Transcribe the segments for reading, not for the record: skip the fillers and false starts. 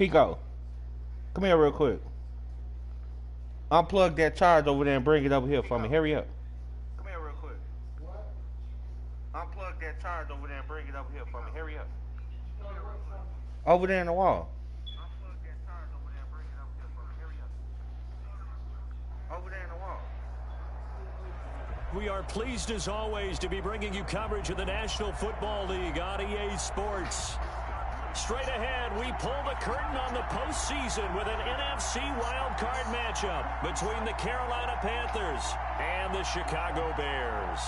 Pico, come here real quick. Unplug that charge over there and bring it over here for me. Hurry up. Come here real quick. What? Unplug that charge over there and bring it over here for me. Hurry up. Over there in the wall. Unplug that charge over there and bring it over here for me. Hurry up. Over there in the wall. We are pleased as always to be bringing you coverage of the National Football League on EA Sports. Straight ahead, we pull the curtain on the postseason with an NFC wildcard matchup between the Carolina Panthers and the Chicago Bears.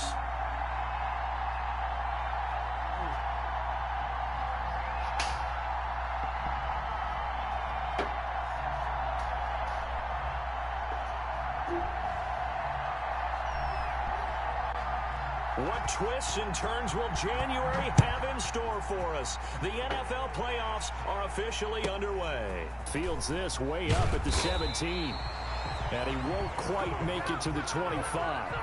What twists and turns will January have in store for us? The NFL playoffs are officially underway. Fields this way up at the 17. And he won't quite make it to the 25.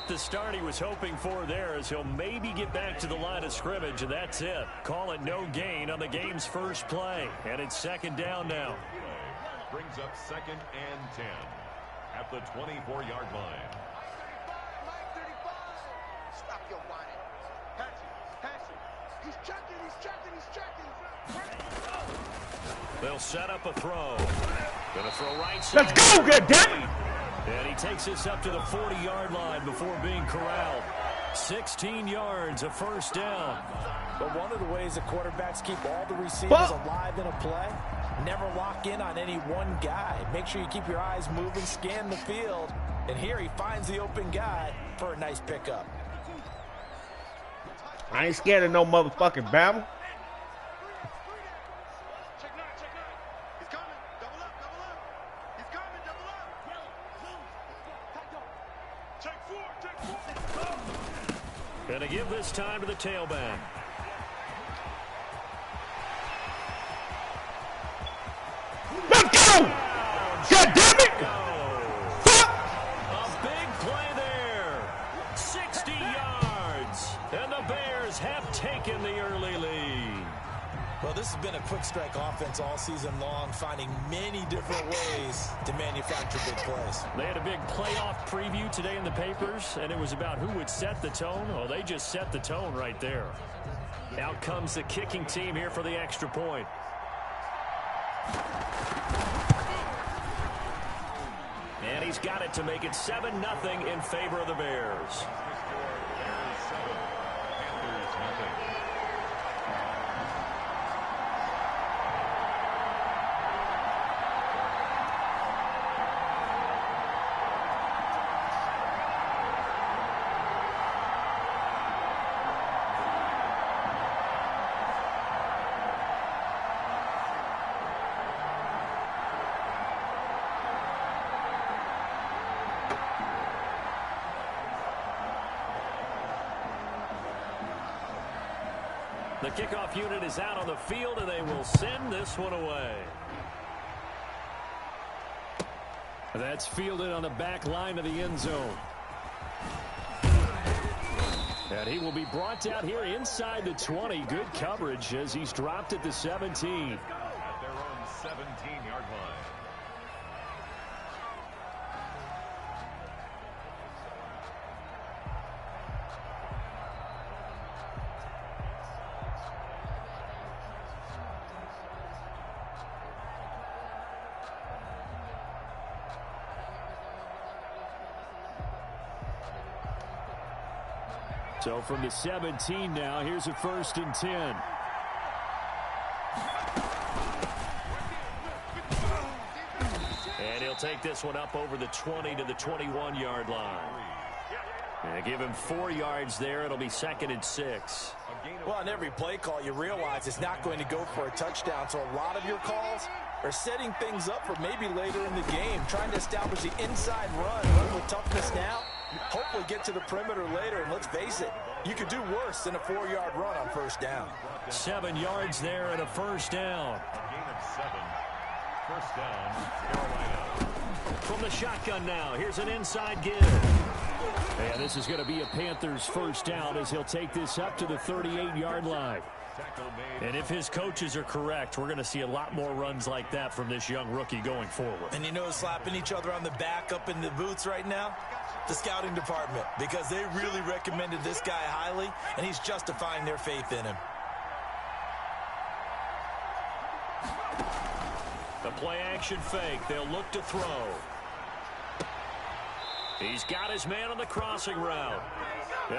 The start he was hoping for there, as he'll maybe get back to the line of scrimmage, and that's it. Call it no gain on the game's first play, and it's second down now. Brings up 2nd and 10 at the 24-yard line. Stop your whining. Pass it. He's checking. They'll set up a throw. Gonna throw right side. Let's go, goddammit! And he takes us up to the 40-yard line before being corralled. 16 yards, a first down. But one of the ways that quarterbacks keep all the receivers alive in a play, never lock in on any one guy. Make sure you keep your eyes moving, scan the field. And here he finds the open guy for a nice pickup. I ain't scared of no motherfucking Bama. Gonna give this time to the tailback. Let's go! God damn it! A big play there. 60 yards. And the Bears have taken the early lead. Well, this has been a quick strike offense all season long, finding many different ways to manufacture big plays. They had a big playoff preview today in the papers, and it was about who would set the tone. Well, they just set the tone right there. Out comes the kicking team here for the extra point. And he's got it to make it 7-0 in favor of the Bears. The kickoff unit is out on the field, and they will send this one away. That's fielded on the back line of the end zone. And he will be brought down here inside the 20. Good coverage as he's dropped at the 17. At their own 17-yard line. So from the 17 now, here's a 1st and 10. And he'll take this one up over the 20 to the 21-yard line. Yeah, give him 4 yards there. It'll be 2nd and 6. Well, on every play call, you realize it's not going to go for a touchdown. So a lot of your calls are setting things up for maybe later in the game, trying to establish the inside run with toughness now. Hopefully get to the perimeter later. And let's face it, you could do worse than a 4-yard run on first down. 7 yards there and a first down. A gain of 7. First down, Carolina. From the shotgun now, here's an inside give. And this is going to be a Panthers first down as he'll take this up to the 38-yard line. And if his coaches are correct, we're going to see a lot more runs like that from this young rookie going forward. And you know, slapping each other on the back up in the booths right now? The scouting department, because they really recommended this guy highly, and he's justifying their faith in him. The play-action fake. They'll look to throw. He's got his man on the crossing route.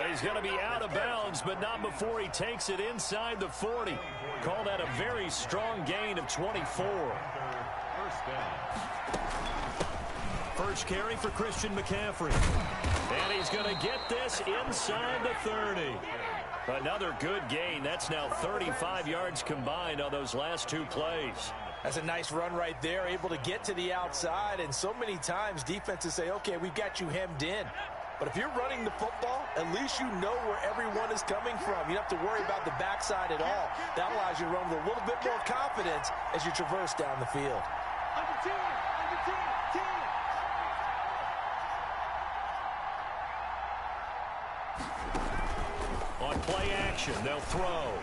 He's going to be out of bounds, but not before he takes it inside the 40. Call that a very strong gain of 24. First down. First carry for Christian McCaffrey. And he's going to get this inside the 30. Another good gain. That's now 35 yards combined on those last 2 plays. That's a nice run right there, able to get to the outside. And so many times defenses say, okay, we've got you hemmed in. But if you're running the football, at least you know where everyone is coming from. You don't have to worry about the backside at all. That allows you to run with a little bit more confidence as you traverse down the field. On play action, they'll throw.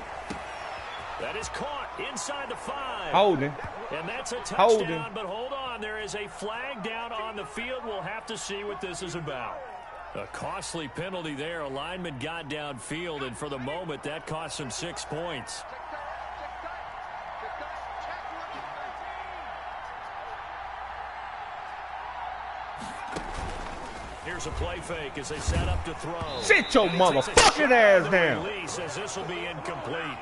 That is caught inside the 5. Holding. And that's a touchdown, Holding. But hold on. There is a flag down on the field. We'll have to see what this is about. A costly penalty there. A lineman got downfield, and for the moment, that cost him 6 points. Here's a play fake as they set up to throw. Sit your motherfucking ass down. Release as this will be incomplete.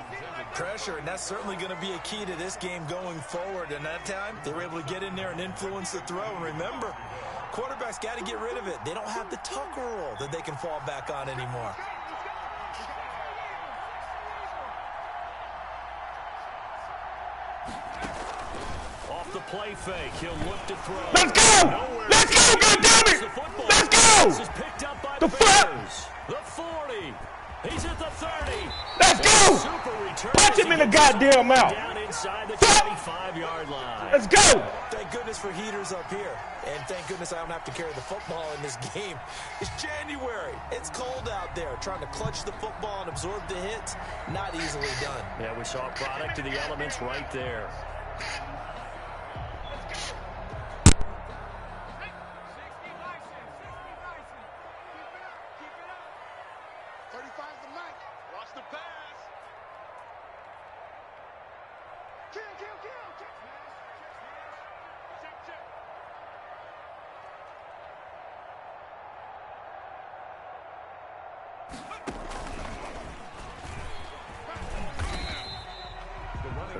Pressure, and that's certainly going to be a key to this game going forward. And that time, they were able to get in there and influence the throw. And remember, quarterbacks got to get rid of it. They don't have the tucker roll that they can fall back on anymore. Off the play fake, he'll look to throw. Let's go! Nowhere. Let's go, goddammit! Let's go! This is picked up by The Bears. The 40. He's at the 30. Let's go! Super return. Punch him in the goddamn mouth. Down inside the 25-yard line. Let's go! Thank goodness for heaters up here. And thank goodness I don't have to carry the football in this game. It's January. It's cold out there. Trying to clutch the football and absorb the hits, not easily done. Yeah, we saw a product of the elements right there.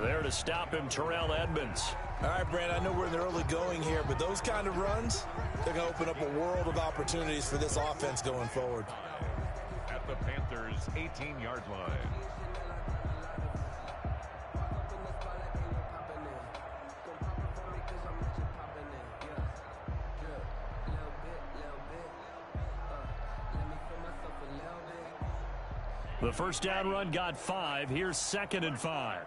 There to stop him, Terrell Edmonds. All right, Brand, I know we're in the early going here, but those kind of runs, they're going to open up a world of opportunities for this offense going forward. At the Panthers' 18-yard line. The first down run got 5. Here's 2nd and 5.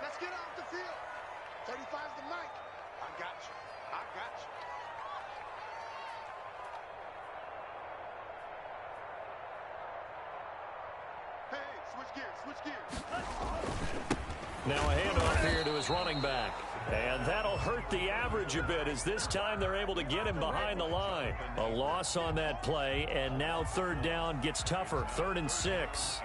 Let's get off the field. 35's the mic. I got you. I got you. Hey, switch gears. Now a handoff here to his running back. And that'll hurt the average a bit as this time they're able to get him behind the line. A loss on that play, and now 3rd down gets tougher. 3rd and 6.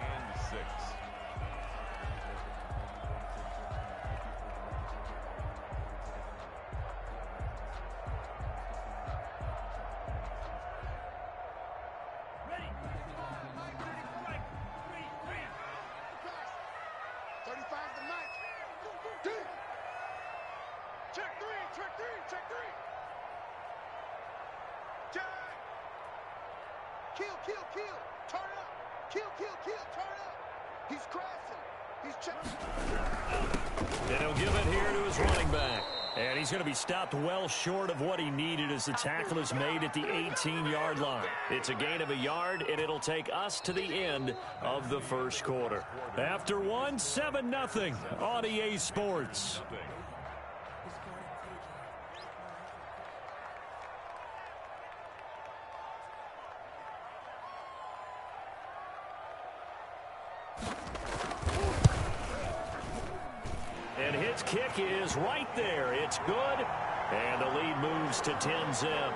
Kill, kill, kill. Turn up. Kill, kill, kill. Turn up. He's crashing. He's checking. And he'll give it here to his running back. And he's going to be stopped well short of what he needed as the tackle is made at the 18-yard line. It's a gain of a yard, and it'll take us to the end of the first quarter. After one, 7-0 on EA Sports. And his kick is right there. It's good. And the lead moves to 10-zip.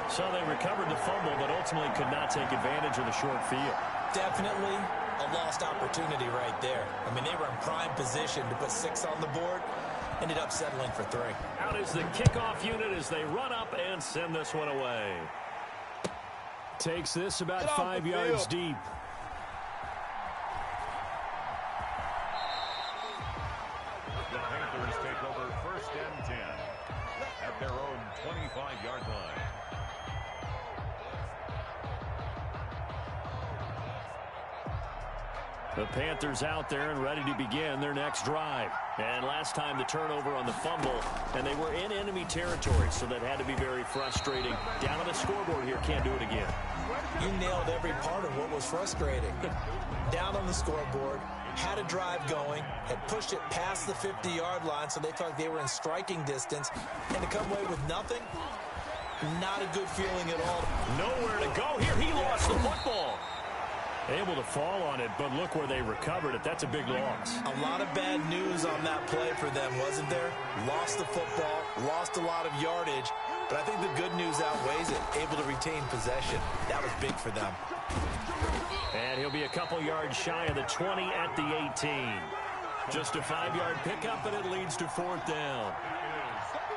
So they recovered the fumble, but ultimately could not take advantage of the short field. Definitely a lost opportunity right there. I mean, they were in prime position to put 6 on the board. Ended up settling for 3. Out is the kickoff unit as they run up and send this one away. Takes this about 5 yards deep. The Panthers take over 1st and 10 at their own 25-yard line. The Panthers out there and ready to begin their next drive. And last time the turnover on the fumble, and they were in enemy territory, so that had to be very frustrating. Down on the scoreboard here, can't do it again. You nailed every part of what was frustrating. Down on the scoreboard, had a drive going, had pushed it past the 50-yard line, so they felt like they were in striking distance, and to come away with nothing, not a good feeling at all. Nowhere to go here. He lost the football. Able to fall on it, but look where they recovered it. That's a big loss. A lot of bad news on that play for them, wasn't there? Lost the football, lost a lot of yardage, but I think the good news outweighs it. Able to retain possession. That was big for them. And he'll be a couple yards shy of the 20 at the 18. Just a 5-yard pickup, and it leads to 4th down.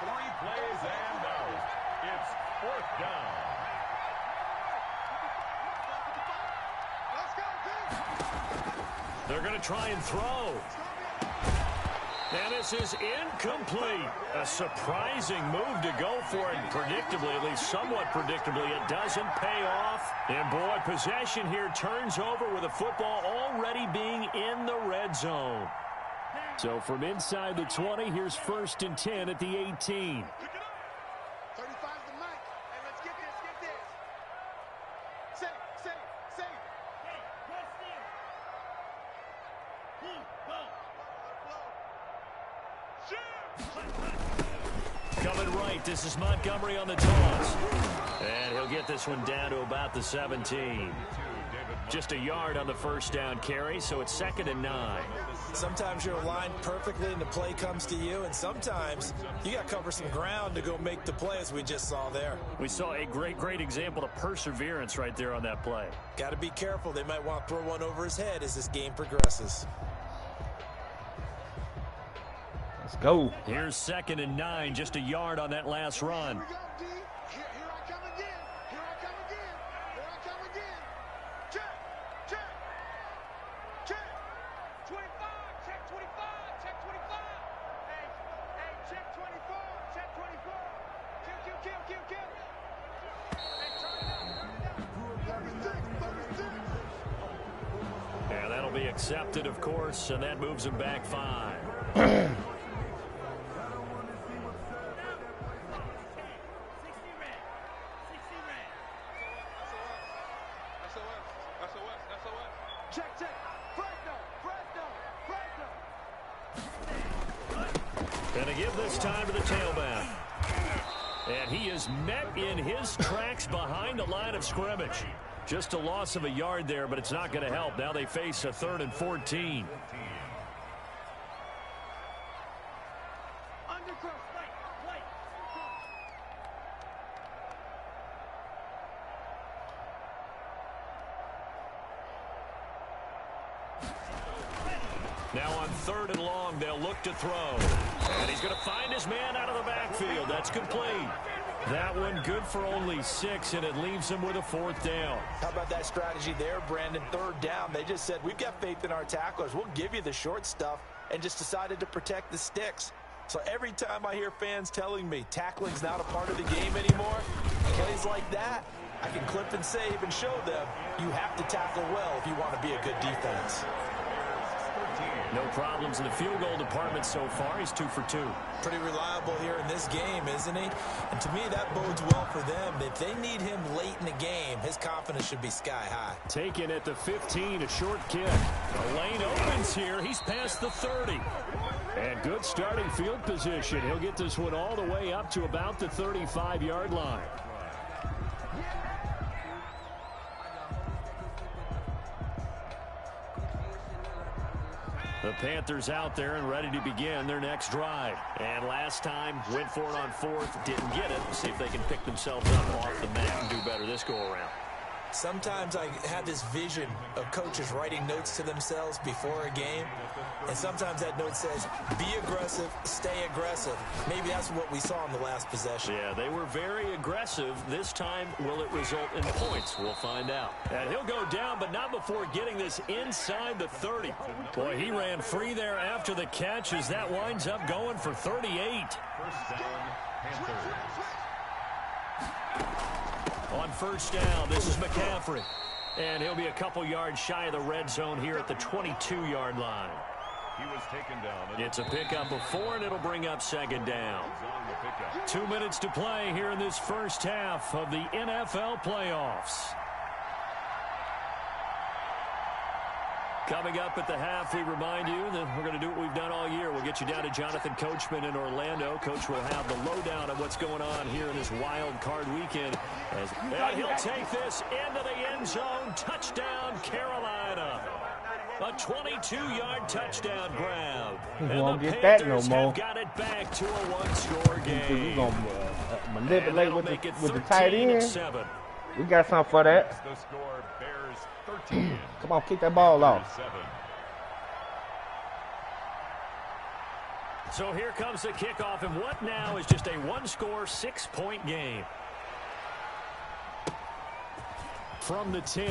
3 plays and out. It's 4th down. They're going to try and throw. And this is incomplete. A surprising move to go for it. Predictably, at least somewhat predictably, it doesn't pay off. And boy, possession here turns over with the football already being in the red zone. So from inside the 20, here's 1st and 10 at the 18. 35's the mic. Hey, let's get this, get this. Say. Coming right, this is Montgomery on the toss. And he'll get this one down to about the 17. Just a yard on the 1st down carry, so it's 2nd and 9. Sometimes you're aligned perfectly and the play comes to you, and sometimes you got to cover some ground to go make the play, as we just saw there. We saw a great example of perseverance right there on that play. Got to be careful. They might want to throw one over his head as this game progresses. Let's go. Here's 2nd and 9, just a yard on that last run. Here we go, D. Here I come again. Here I come again. Here I come again. Check. 25. Check 25. Check 25. Hey, check 24. Check 24. Kill. Hey, turn it up. 36. And that'll be accepted, of course, and that moves him back 5. Check. Gonna give this time to the tailback. And he is met in his tracks behind the line of scrimmage. Just a loss of a yard there, but it's not going to help. Now they face a 3rd and 14. Now on 3rd and long, they'll look to throw. And he's going to find his man out of the backfield. That's complete. That one good for only 6, and it leaves him with a 4th down. How about that strategy there, Brandon? 3rd down. They just said, we've got faith in our tacklers. We'll give you the short stuff, and just decided to protect the sticks. So every time I hear fans telling me tackling's not a part of the game anymore, plays like that, I can clip and save and show them you have to tackle well if you want to be a good defense. No problems in the field goal department so far. He's 2 for 2. Pretty reliable here in this game, isn't he? And to me, that bodes well for them. If they need him late in the game, his confidence should be sky high. Taken at the 15, a short kick. The lane opens here. He's past the 30. And good starting field position. He'll get this one all the way up to about the 35-yard line. The Panthers out there and ready to begin their next drive. And last time, went for it on 4th, didn't get it. See if they can pick themselves up off the mat and do better this go-around. Sometimes I have this vision of coaches writing notes to themselves before a game, and sometimes that note says, be aggressive, stay aggressive. Maybe that's what we saw in the last possession. Yeah, they were very aggressive. This time, will it result in points? We'll find out. And he'll go down, but not before getting this inside the 30. Boy, he ran free there after the catch as that winds up going for 38. First down, Panthers. On first down, this is McCaffrey. And he'll be a couple yards shy of the red zone here at the 22-yard line. He was taken down. It's a pickup of 4, and it'll bring up second down. 2 minutes to play here in this first half of the NFL playoffs. Coming up at the half, we remind you that we're going to do what we've done all year. We'll get you down to Jonathan Coachman in Orlando. Coach will have the lowdown of what's going on here in this wild card weekend. And he'll take this into the end zone. Touchdown, Carolina. A 22-yard touchdown grab. We And won't the get that Panthers no more. have got it back to a one-score game. We're going to manipulate with the tight 13 end. 7. We got something for that. The score, Bears 13. Come on, kick that ball off. 7. So here comes the kickoff, and what now is just a one-score, 6-point game. From the 10.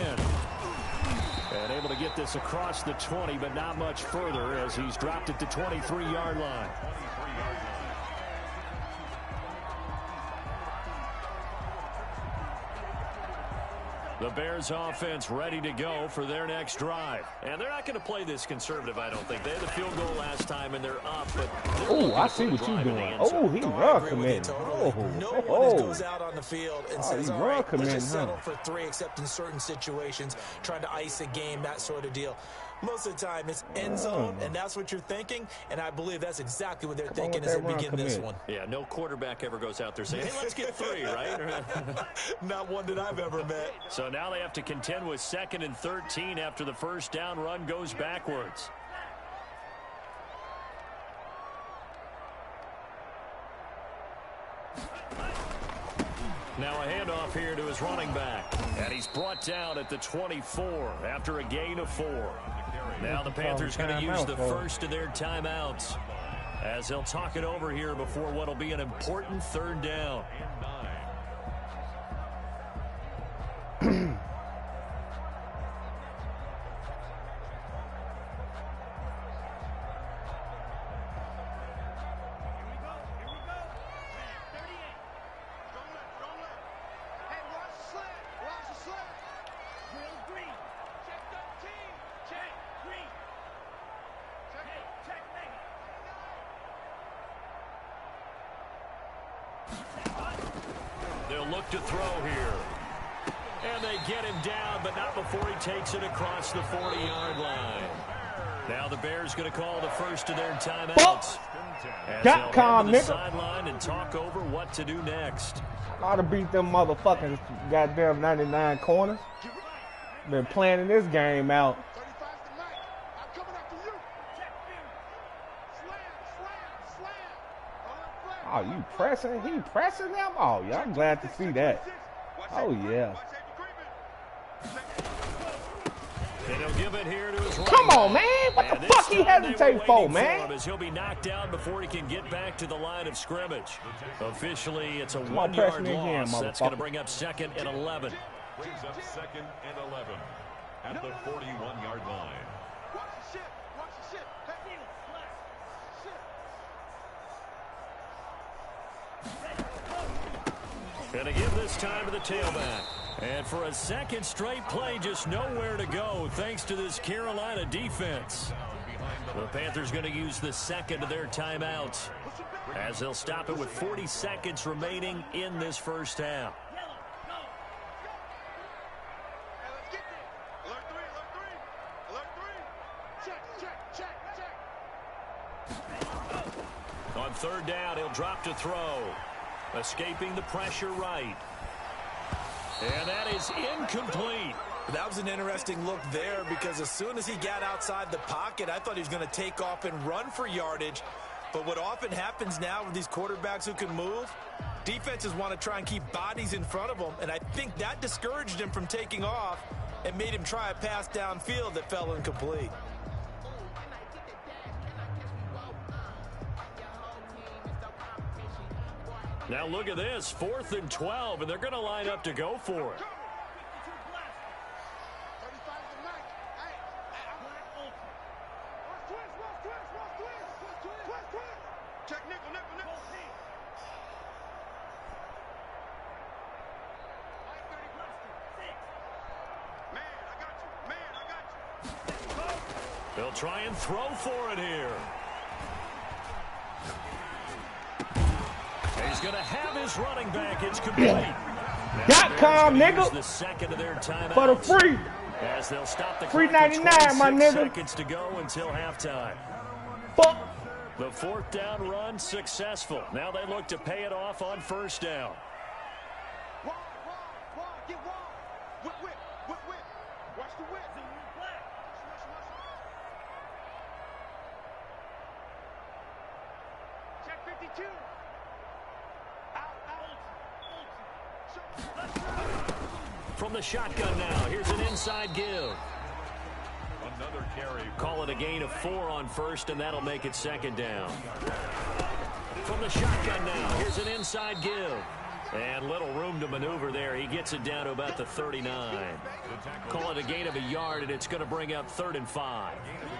And able to get this across the 20, but not much further as he's dropped it to 23-yard line. The Bears offense ready to go for their next drive. And they're not going to play this conservative, I don't think. They had the field goal last time, and they're up. But Oh, I see what you're doing. Oh, he run committing. No one goes out on the field and says, he all run right, let's committing, just settle huh? for 3, except in certain situations, trying to ice a game, that sort of deal. Most of the time, it's end zone, and that's what you're thinking, and I believe that's exactly what they're thinking as they begin this one. Yeah, no quarterback ever goes out there saying, hey, let's get 3, right? Not one that I've ever met. So now they have to contend with 2nd and 13 after the first down run goes backwards. Now a handoff here to his running back. And he's brought down at the 24 after a gain of 4. Now the Panthers going to use the first of their timeouts as they'll talk it over here before what will be an important 3rd down. They'll look to throw here. And they get him down, but not before he takes it across the 40-yard line. Now the Bears going to call the first of their timeouts. Got calm, to the nigga. sideline and talk over what to do next. Ought to beat them motherfucking goddamn 99 corners. Been planning this game out. 35 to Mike. I'm coming after you. Slam. Oh, you pressing? He pressing them? Oh, yeah, I'm glad to see that. Oh, yeah. And he'll give it here to his Come on, man. What the fuck he hesitate for, man? As he'll be knocked down before he can get back to the line of scrimmage. Officially, it's a on, 1-yard press me again, loss. That's going to motherfucker. bring up 2nd and 11. Brings up 2nd and 11 at the 41-yard line. Watch the ship. Watch the ship. Hey, ship. Gonna give this time to the tailback. And for a second straight play, just nowhere to go thanks to this Carolina defense. The Panthers going to use the second of their timeouts as they'll stop it with 40 seconds remaining in this first half. On third down, he'll drop to throw. Escaping the pressure right. And that is incomplete. That was an interesting look there because as soon as he got outside the pocket, I thought he was going to take off and run for yardage. But what often happens now with these quarterbacks who can move, defenses want to try and keep bodies in front of them. And I think that discouraged him from taking off and made him try a pass downfield that fell incomplete. Now look at this, 4th and 12, and they're going to line up to go for it. They'll try and throw for it here. He's going to have his running back. It's complete. .com, nigga. The second of their timeouts. For the free. As they'll stop the free clock 99, my nigga. Seconds to go until halftime. Fuck. The 4th down run successful. Now they look to pay it off on 1st down. Watch the whip. Check 52. From the shotgun now, here's an inside give. Another carry. Call it a gain of 4 on 1st, and that'll make it 2nd down. From the shotgun now, here's an inside give. And little room to maneuver there. He gets it down to about the 39. Call it a gain of a yard, and it's going to bring up 3rd and 5.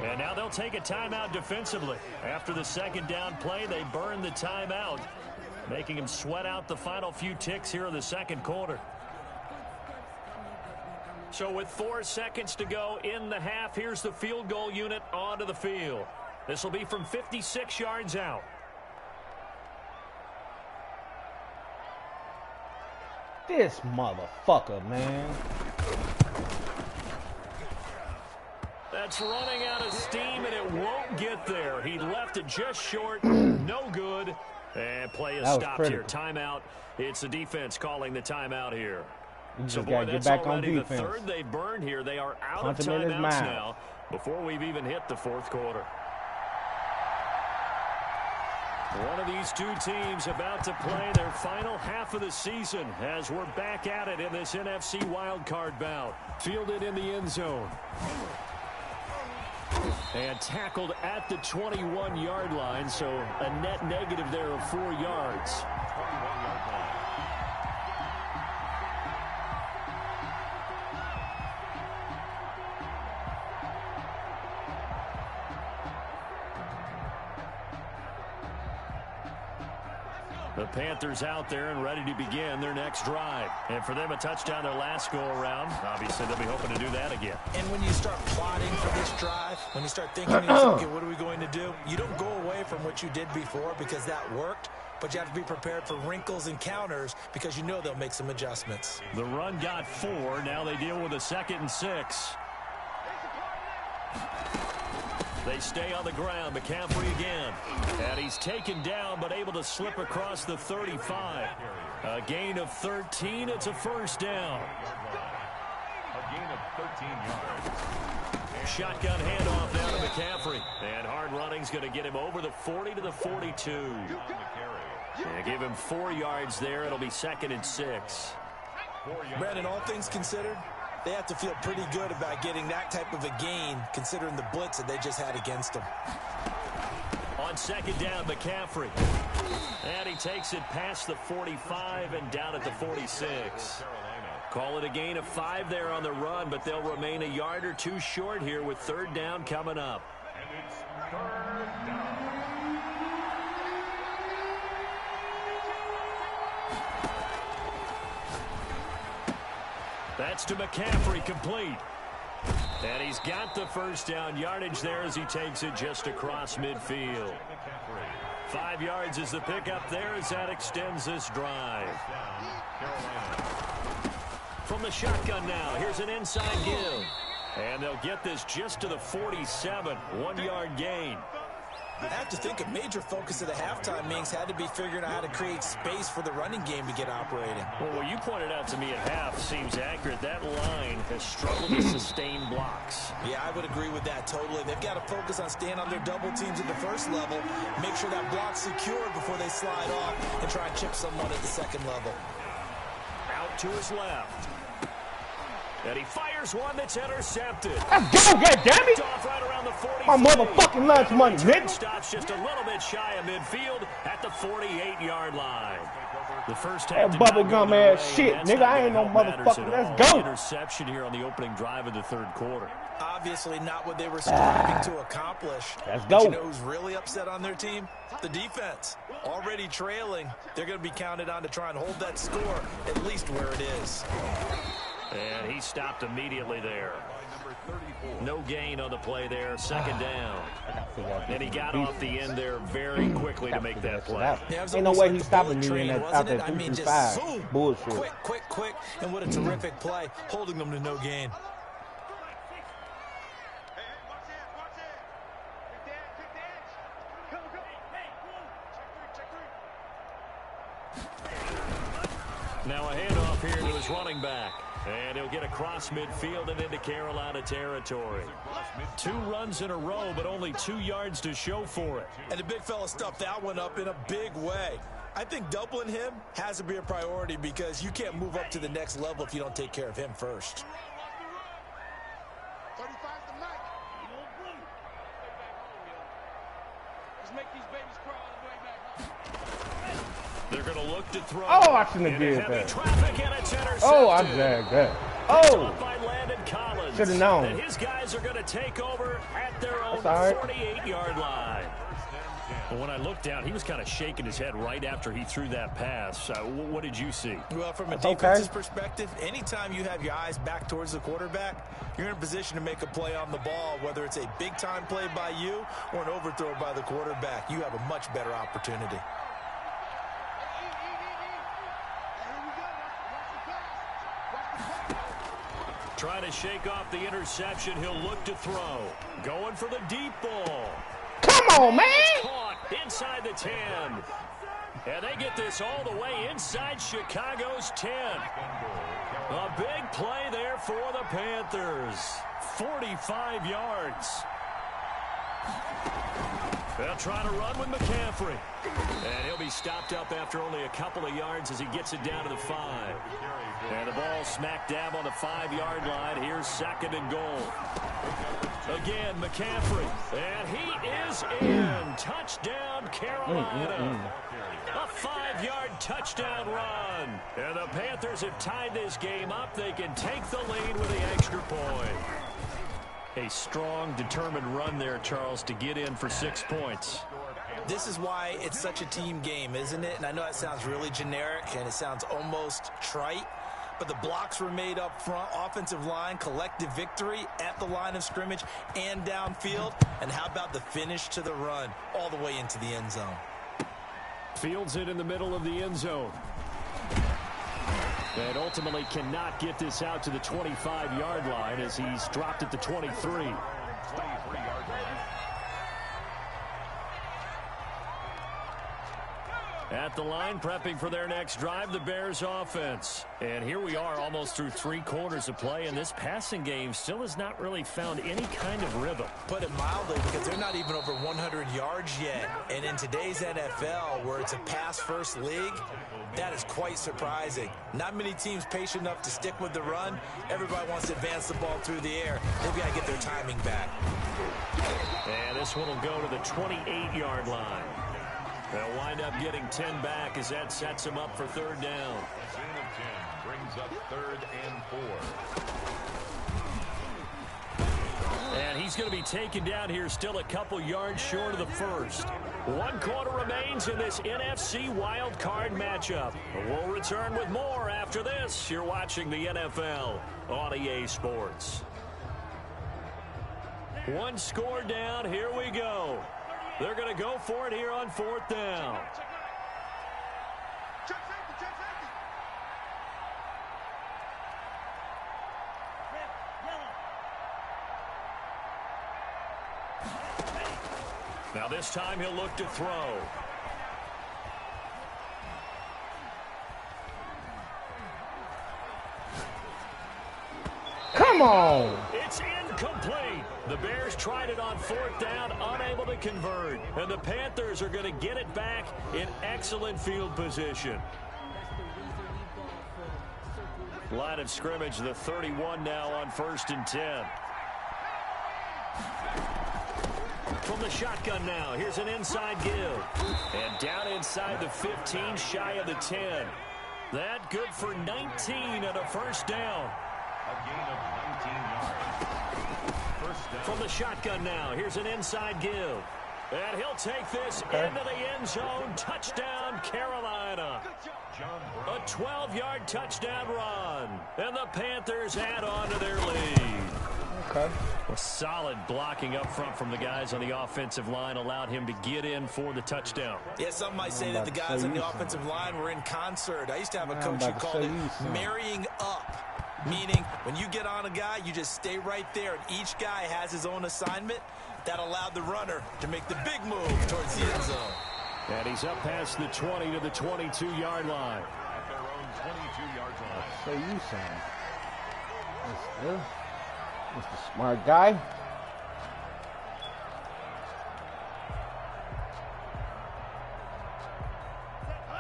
And now they'll take a timeout defensively. After the 2nd down play, they burn the timeout, making him sweat out the final few ticks here in the 2nd quarter. So with 4 seconds to go in the half, here's the field goal unit onto the field. This will be from 56 yards out. This motherfucker, man. That's running out of steam, and it won't get there. He left it just short. No good. And play is stopped here. Timeout. It's the defense calling the timeout here. You just So, boy, got to get that's back on already defense. the 3rd they've burned here. They are out Punch of him in his timeouts mouth. now before we've even hit the 4th quarter. One of these two teams about to play their final half of the season as we're back at it in this NFC wildcard bout. Fielded in the end zone. And tackled at the 21-yard line, so a net negative there of 4 yards. 21-yard line. The Panthers out there and ready to begin their next drive. And for them, a touchdown their last go-around. Obviously, they'll be hoping to do that again. And when you start plotting for this drive, when you start thinking to yourself, okay, what are we going to do? You don't go away from what you did before because that worked, but you have to be prepared for wrinkles and counters because you know they'll make some adjustments. The run got 4. Now they deal with a 2nd and 6. They stay on the ground. McCaffrey again. And he's taken down, but able to slip across the 35. A gain of 13. It's a 1st down. A gain of 13 yards. Shotgun handoff now to McCaffrey. And hard running's going to get him over the 40 to the 42. Yeah, give him 4 yards there. It'll be 2nd and 6. Brandon, all things considered, they have to feel pretty good about getting that type of a gain considering the blitz that they just had against them. On 2nd down, McCaffrey. And he takes it past the 45 and down at the 46. Call it a gain of 5 there on the run, but they'll remain a yard or 2 short here with 3rd down coming up. And it's 3rd down. That's to McCaffrey, complete. And he's got the first down yardage there as he takes it just across midfield. 5 yards is the pickup there as that extends this drive. From the shotgun now, here's an inside give. And they'll get this just to the 47, 1-yard gain. I have to think a major focus of the halftime meetings had to be figuring out how to create space for the running game to get operating. Well, what you pointed out to me at half seems accurate. That line has struggled to sustain blocks. Yeah, I would agree with that totally. They've got to focus on staying on their double teams at the first level, make sure that block's secured before they slide off, and try and chip someone at the second level. Out to his left. And he fires one that's intercepted. Let's go, goddammit! Right around the 40. My motherfucking lunch money, nigga. Stops just a little bit shy of midfield at the 48-yard line. The first half that bubblegum ass shit, nigga. I ain't no motherfucker. Let's go. Interception here on the opening drive of the third quarter. Obviously not what they were striving to accomplish. Let's But go. you know who's really upset on their team? The defense. Already trailing. They're going to be counted on to try and hold that score at least where it is. And he stopped immediately there. No gain on the play there. Second down. And he got off the end there very quickly to make that play. Yeah, Ain't no way he's stopping me in that wasn't out it? that I mean, 3-5. zoom. Bullshit. Quick. And what a terrific play, holding them to no gain. Now a handoff here to his running back. And he'll get across midfield and into Carolina territory. 2 runs in a row, but only 2 yards to show for it. And the big fella stuffed that one up in a big way. I think doubling him has to be a priority because you can't move up to the next level if you don't take care of him first. 35's the night. Let's make these babies cry on the way back home. They're going to look to throw. Oh, I shouldn't have did that. Oh, I jagged that. Oh, should have known. And his guys are going to take over at their own right. 48-yard line. But when I looked down, he was kind of shaking his head right after he threw that pass. What did you see? Well, from a That's defense's okay. perspective, anytime you have your eyes back towards the quarterback, you're in a position to make a play on the ball, whether it's a big-time play by you or an overthrow by the quarterback. You have a much better opportunity. Trying to shake off the interception. He'll look to throw. Going for the deep ball. come on, man. Caught inside the 10. And they get this all the way inside Chicago's 10. A big play there for the Panthers. 45 yards. They'll try to run with McCaffrey. And he'll be stopped up after only a couple of yards as he gets it down to the 5. And the ball smack dab on the 5-yard line. Here's second and goal. Again, McCaffrey. And he is in. Touchdown, Carolina. A 5-yard touchdown run. And the Panthers have tied this game up. They can take the lead with the extra point. A strong, determined run there, Charles, to get in for 6 points. This is why it's such a team game, isn't it? And I know that sounds really generic and it sounds almost trite, but the blocks were made up front, offensive line, collective victory at the line of scrimmage and downfield. And how about the finish to the run all the way into the end zone? Fields it in the middle of the end zone. And ultimately cannot get this out to the 25-yard line as he's dropped at the 23. At the line, prepping for their next drive, the Bears offense. And here we are almost through 3 quarters of play, and this passing game still has not really found any kind of rhythm. Put it mildly, because they're not even over 100 yards yet. And in today's NFL, where it's a pass-first league, that is quite surprising. Not many teams patient enough to stick with the run. Everybody wants to advance the ball through the air. They've got to get their timing back. And this one will go to the 28-yard line. They'll wind up getting 10 back as that sets them up for third down. Gain of 10 brings up 3rd and 4. And he's going to be taken down here still a couple yards short of the first. 1 quarter remains in this NFC wild card matchup. We'll return with more after this. You're watching the NFL on EA Sports. 1 score down. Here we go. They're going to go for it here on 4th down. Now this time he'll look to throw. Come on. It's incomplete. The Bears tried it on 4th down, unable to convert. And the Panthers are going to get it back in excellent field position. Line of scrimmage, the 31 now on 1st and 10. From the shotgun now, here's an inside give. And down inside the 15, shy of the 10. That good for 19 and a 1st down. A gain of 19 yards. 1st down. From the shotgun now, here's an inside give. And he'll take this into the end zone. Touchdown, Carolina. A 12-yard touchdown run. And the Panthers add on to their lead. Okay. A solid blocking up front from the guys on the offensive line allowed him to get in for the touchdown. Yeah, some might say that the guys on the offensive line were in concert. I used to have a coach who called it marrying up, meaning when you get on a guy, you just stay right there, and each guy has his own assignment. That allowed the runner to make the big move towards the end zone. And he's up past the 20 to the 22-yard line. At their own 22-yard line. So you saying. That's good. Mr. Smart Guy.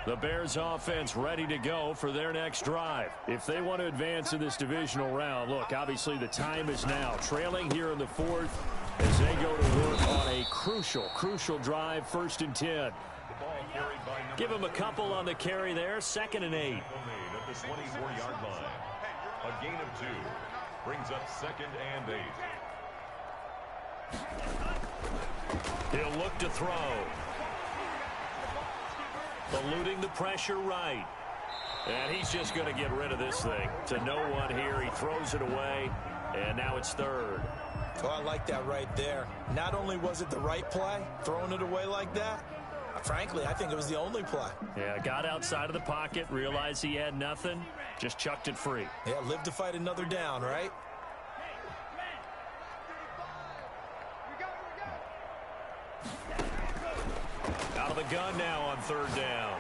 The Bears offense ready to go for their next drive. If they want to advance in this divisional round, look, obviously the time is now. Trailing here in the 4th as they go to work on a crucial drive, 1st and 10. Give him a couple on the carry there, 2nd and 8. Made at the 24-yard line. A gain of 2 brings up 2nd and 8. He'll look to throw. Eluding the pressure right. And he's just going to get rid of this thing. To no one here. He throws it away. And now it's 3rd. Oh, I like that right there. Not only was it the right play, throwing it away like that, frankly, I think it was the only play. Yeah, got outside of the pocket, realized he had nothing, just chucked it free. Yeah, live to fight another down, right? Out of the gun now on 3rd down.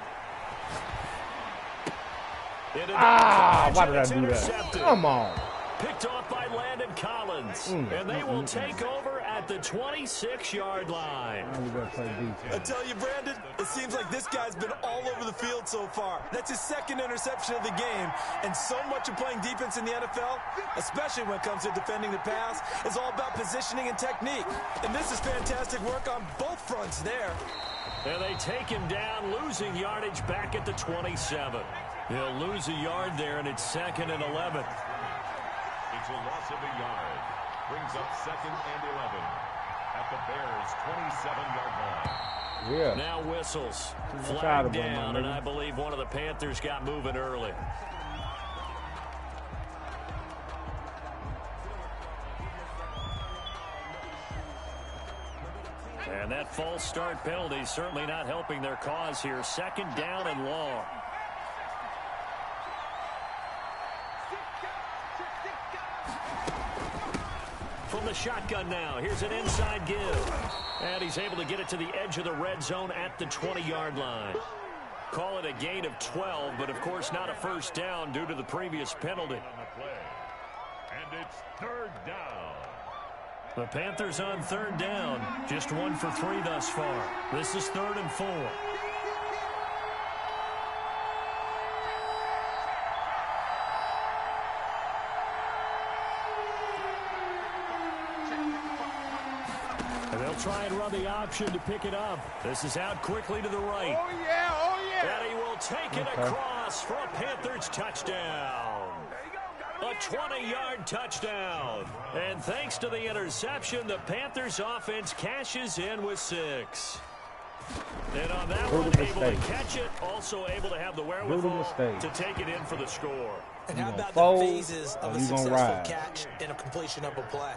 Why did I do that? Come on. Picked off by Landon Collins. And they will take over at the 26-yard line. I tell you, Brandon, it seems like this guy's been all over the field so far. That's his 2nd interception of the game. And so much of playing defense in the NFL, especially when it comes to defending the pass, is all about positioning and technique. And this is fantastic work on both fronts there. And they take him down, losing yardage back at the 27. He'll lose a yard there, and it's 2nd and 11. It's a loss of a yard. Brings up 2nd and 11 at the Bears' 27-yard line. Yeah. Now whistles. Flag down, and I believe one of the Panthers got moving early. And that false start penalty certainly not helping their cause here. 2nd down and long. From the shotgun now, here's an inside give. And he's able to get it to the edge of the red zone at the 20-yard line. Call it a gain of 12, but of course not a 1st down due to the previous penalty. And it's 3rd down. The Panthers on 3rd down, just 1 for 3 thus far. This is 3rd and 4. And they'll try and run the option to pick it up. This is out quickly to the right. Oh, yeah, oh, yeah. And he will take it across for a Panthers touchdown. There you go, got A 20-yard touchdown. And thanks to the interception, the Panthers offense cashes in with 6. And on that one, able to catch it, also able to have the wherewithal to take it in for the score. And how about the phases of a successful catch and a completion of a play?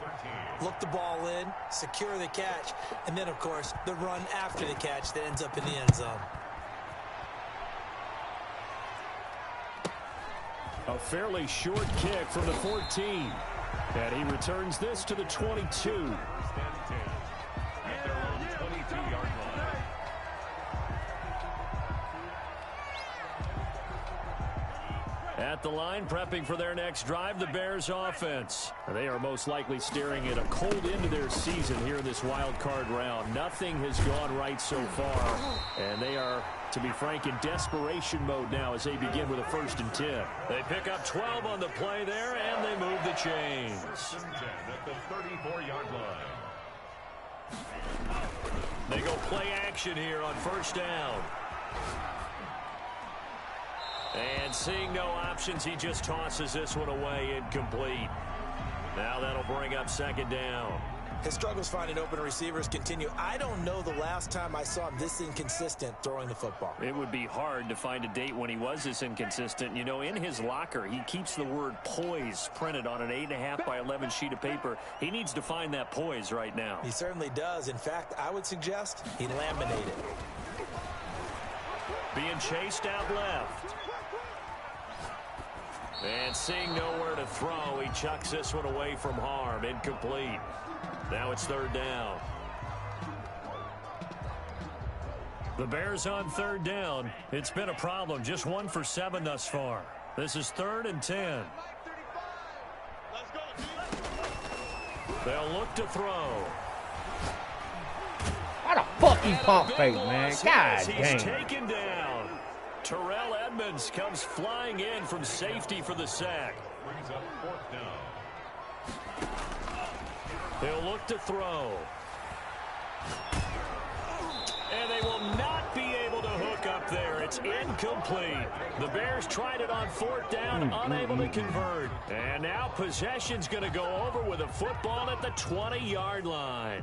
Look the ball in, secure the catch, and then, of course, the run after the catch that ends up in the end zone. A fairly short kick from the 14. And he returns this to the 22. At the line, prepping for their next drive, the Bears offense. They are most likely staring at a cold end to their season here in this wild card round. Nothing has gone right so far, and they are, to be frank, in desperation mode now as they begin with a 1st and 10. They pick up 12 on the play there, and they move the chains. At the 34-yard line. They go play action here on 1st down. And seeing no options, he just tosses this one away, incomplete. Now that'll bring up 2nd down. His struggles finding open receivers continue. I don't know the last time I saw him this inconsistent throwing the football. It would be hard to find a date when he was this inconsistent. You know, in his locker, he keeps the word poise printed on an 8.5 by 11 sheet of paper. He needs to find that poise right now. He certainly does. In fact, I would suggest he laminated. Being chased out left. And seeing nowhere to throw, he chucks this one away from harm. Incomplete. Now it's 3rd down. The Bears on 3rd down. It's been a problem. Just 1 for 7 thus far. This is 3rd and 10. They'll look to throw. What a fucking pump fake, man. God He's damn. taken down. Terrell Edmonds comes flying in from safety for the sack. Brings up 4th down. He'll look to throw. And they will not be able to hook up there. It's incomplete. The Bears tried it on 4th down, unable to convert. And now possession's going to go over with a football at the 20-yard line.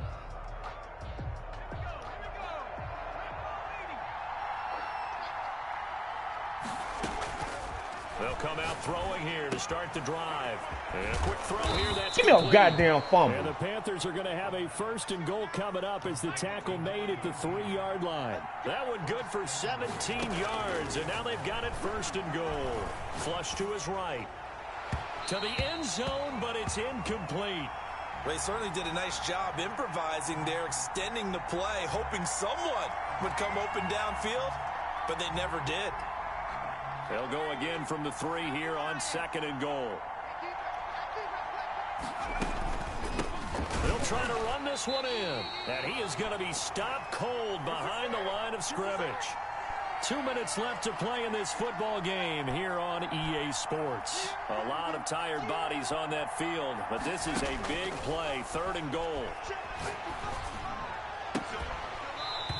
They'll come out throwing here to start the drive. And a quick throw here. That's Give me a complete. goddamn fumble. And the Panthers are going to have a 1st and goal coming up as the tackle made at the 3-yard line. That one good for 17 yards. And now they've got it 1st and goal. Flush to his right. To the end zone, but it's incomplete. Well, they certainly did a nice job improvising there, extending the play, hoping someone would come open downfield, but they never did. They'll go again from the 3 here on 2nd and goal. They'll try to run this one in. And he is going to be stopped cold behind the line of scrimmage. 2 minutes left to play in this football game here on EA Sports. A lot of tired bodies on that field, but this is a big play, 3rd and goal.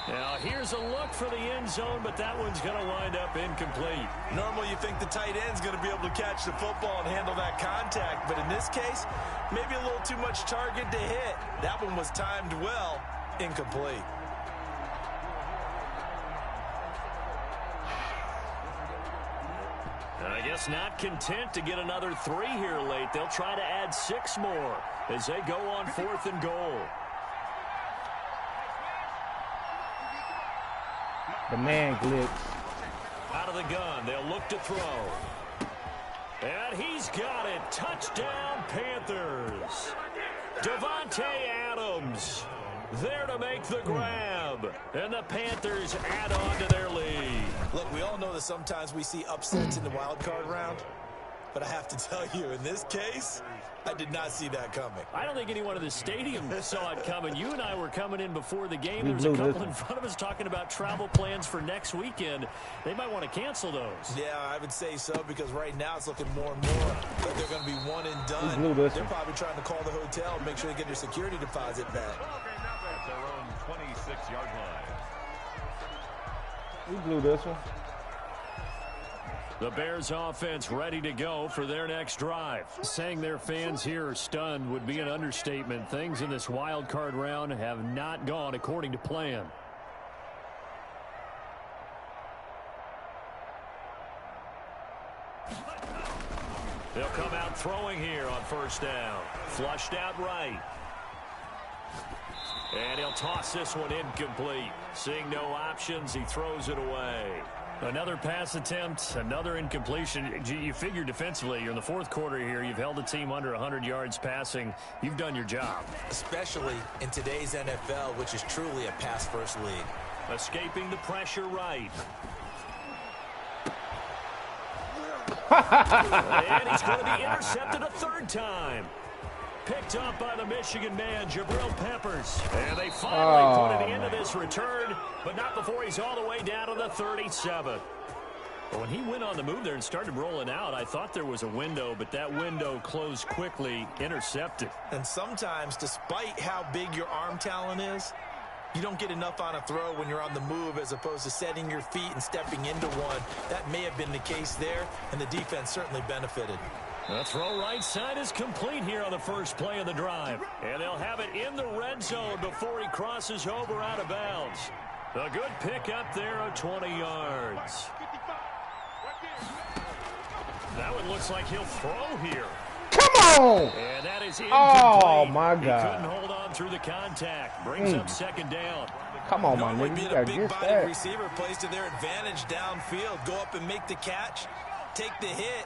Now, here's a look for the end zone, but that one's going to wind up incomplete. Normally, you think the tight end's going to be able to catch the football and handle that contact, but in this case, maybe a little too much target to hit. That one was timed well, incomplete. I guess not content to get another 3 here late. They'll try to add 6 more as they go on 4th and goal. The man glitch. Out of the gun, they'll look to throw. And he's got it. Touchdown, Panthers. Devontae Adams there to make the grab. And the Panthers add on to their lead. Look, we all know that sometimes we see upsets in the wild card round. But I have to tell you, in this case, I did not see that coming. I don't think anyone in the stadium saw it coming. You and I were coming in before the game. There was a couple in front of us talking about travel plans for next weekend. They might want to cancel those. Yeah, I would say so, because right now it's looking more and more like they're going to be one and done. They're probably trying to call the hotel and make sure they get their security deposit back. At their own 26-yard line. We blew this one. The Bears offense ready to go for their next drive. Saying their fans here are stunned would be an understatement. Things in this wild card round have not gone according to plan. They'll come out throwing here on first down. Flushed out right. And he'll toss this one incomplete. Seeing no options, he throws it away. Another pass attempt, another incompletion. You figure defensively, you're in the fourth quarter here. You've held the team under 100 yards passing. You've done your job. Especially in today's NFL, which is truly a pass-first league. Escaping the pressure right. And he's going to be intercepted a third time. Picked up by the Michigan man, Jabril Peppers. And they finally put it into this return, but not before he's all the way down to the 37. But when he went on the move there and started rolling out, I thought there was a window, but that window closed quickly, intercepted. And sometimes, despite how big your arm talent is, you don't get enough on a throw when you're on the move as opposed to setting your feet and stepping into one. That may have been the case there, and the defense certainly benefited. The throw right side is complete here on the first play of the drive. And they'll have it in the red zone before he crosses over out of bounds. A good pick up there of 20 yards. That one looks like he'll throw here. Come on! And that is incomplete. Oh, my God. He couldn't hold on through the contact. Brings up second down. Come on, my Normally nigga. You being gotta a big get body that. receiver plays to their advantage downfield. Go up and make the catch, take the hit,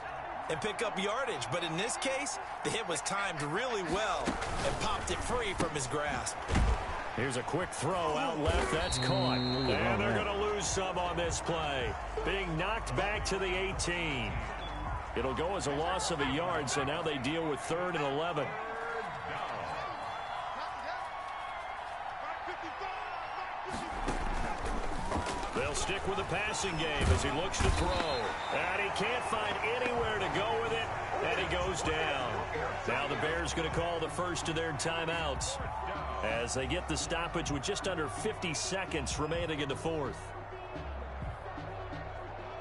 and pick up yardage. But in this case, the hit was timed really well and popped it free from his grasp. Here's a quick throw out left. That's caught. And they're going to lose some on this play. Being knocked back to the 18. It'll go as a loss of a yard, so now they deal with 3rd and 11. They'll stick with the passing game as he looks to throw. And he can't find anywhere to go with it, and he goes down. Now the Bears going to call the first of their timeouts as they get the stoppage with just under 50 seconds remaining in the fourth.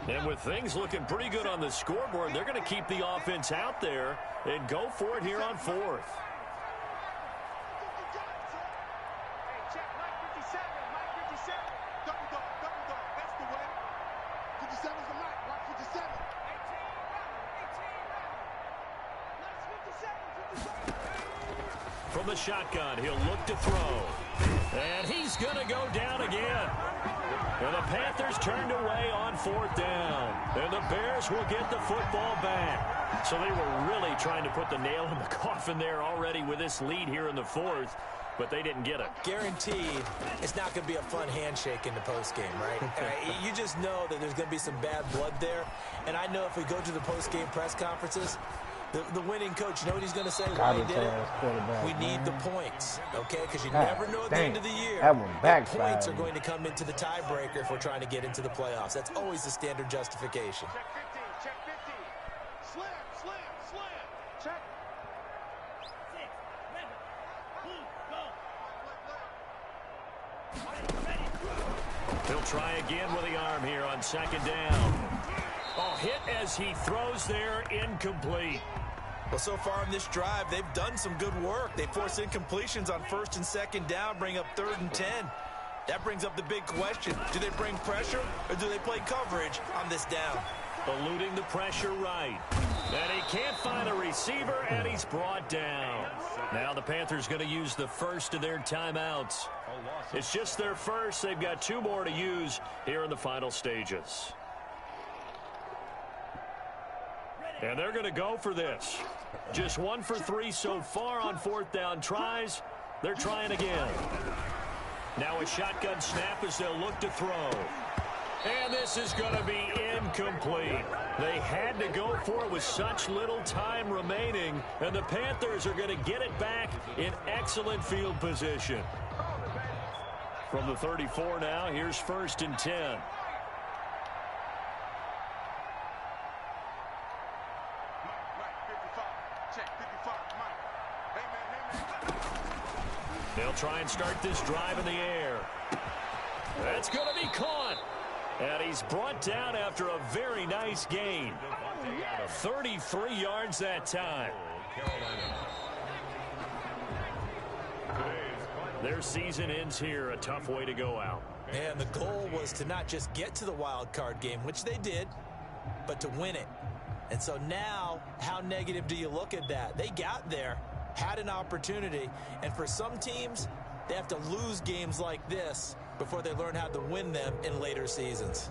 And with things looking pretty good on the scoreboard, they're going to keep the offense out there and go for it here on fourth. From the shotgun, he'll look to throw. And he's going to go down again. And the Panthers turned away on 4th down. And the Bears will get the football back. So they were really trying to put the nail in the coffin there already with this lead here in the fourth, but they didn't get it. Guaranteed it's not going to be a fun handshake in the postgame, right? You just know that there's going to be some bad blood there. And I know if we go to the postgame press conferences, the winning coach, you know what he's going to say? Why he did it? We need the points, okay? Because you never know at the end of the year. That one the points are going to come into the tiebreaker if we're trying to get into the playoffs. That's always the standard justification. Check 15. Slam. Check. He'll try again with the arm here on 2nd down. Oh, hit as he throws there, incomplete. Well, so far in this drive, they've done some good work. They force incompletions on 1st and 2nd down, bring up 3rd and 10. That brings up the big question. Do they bring pressure or do they play coverage on this down? Eluding the pressure right. And he can't find a receiver, and he's brought down. Now the Panthers going to use the first of their timeouts. It's just their first. They've got 2 more to use here in the final stages. And they're going to go for this. Just 1 for 3 so far on 4th down tries. They're trying again. Now a shotgun snap as they'll look to throw. And this is going to be incomplete. They had to go for it with such little time remaining. And the Panthers are going to get it back in excellent field position. From the 34 now, here's 1st and 10. They'll try and start this drive in the air. That's going to be caught. And he's brought down after a very nice gain. 33 yards that time. Their season ends here. A tough way to go out. And the goal was to not just get to the wild card game, which they did, but to win it. And so now, how negative do you look at that? They got there, had an opportunity, and for some teams, they have to lose games like this before they learn how to win them in later seasons.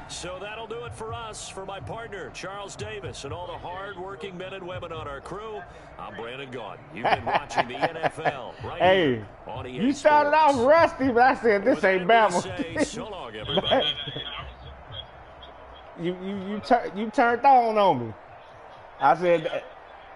So that'll do it for us. For my partner, Charles Davis, and all the hard-working men and women on our crew, I'm Brandon Gaudin. You've been watching the NFL right here on EA You started Sports. off rusty, but I said this ain't Bama. Say so long, everybody. You turned on me. I said